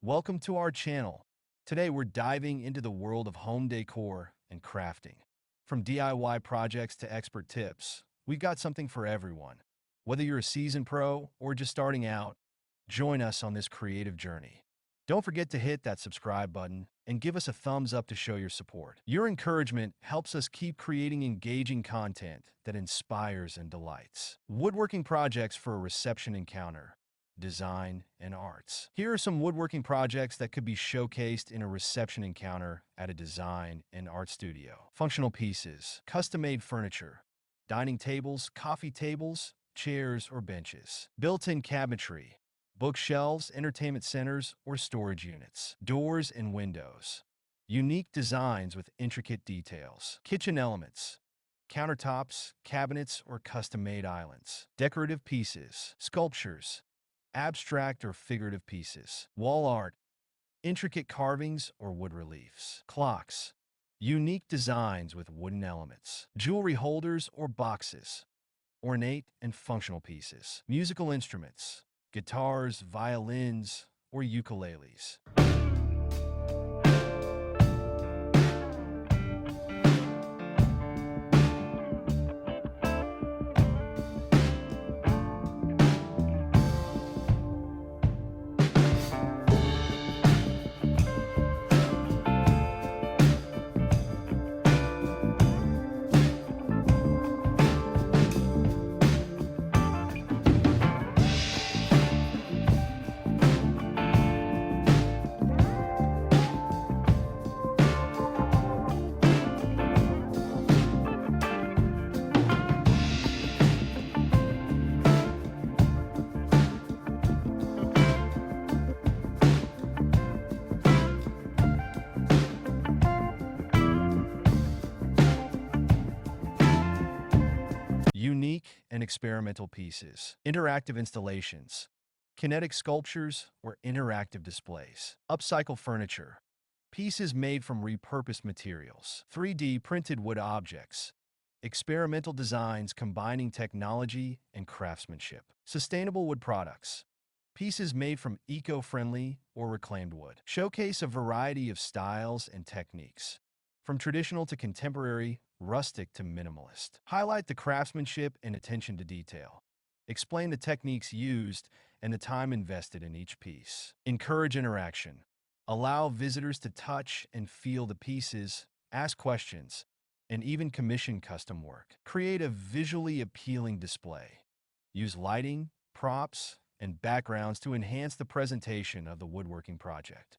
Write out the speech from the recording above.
Welcome to our channel. Today we're diving into the world of home decor and crafting. From DIY projects to expert tips, we've got something for everyone. Whether you're a seasoned pro or just starting out, join us on this creative journey. Don't forget to hit that subscribe button and give us a thumbs up to show your support. Your encouragement helps us keep creating engaging content that inspires and delights. Woodworking projects for a reception encounter, design, and arts. Here are some woodworking projects that could be showcased in a reception encounter at a design and art studio. Functional pieces, custom-made furniture, dining tables, coffee tables, chairs, or benches. Built-in cabinetry, bookshelves, entertainment centers, or storage units. Doors and windows. Unique designs with intricate details. Kitchen elements. Countertops, cabinets, or custom-made islands. Decorative pieces. Sculptures. Abstract or figurative pieces. Wall art. Intricate carvings or wood reliefs. Clocks. Unique designs with wooden elements. Jewelry holders or boxes. Ornate and functional pieces. Musical instruments. Guitars, violins, or ukuleles. Unique and experimental pieces. Interactive installations. Kinetic sculptures or interactive displays. Upcycle furniture. Pieces made from repurposed materials. 3D printed wood objects. Experimental designs combining technology and craftsmanship. Sustainable wood products. Pieces made from eco-friendly or reclaimed wood. Showcase a variety of styles and techniques, from traditional to contemporary, rustic to minimalist. Highlight the craftsmanship and attention to detail. Explain the techniques used and the time invested in each piece. Encourage interaction. Allow visitors to touch and feel the pieces, ask questions, and even commission custom work. Create a visually appealing display. Use lighting, props, and backgrounds to enhance the presentation of the woodworking project.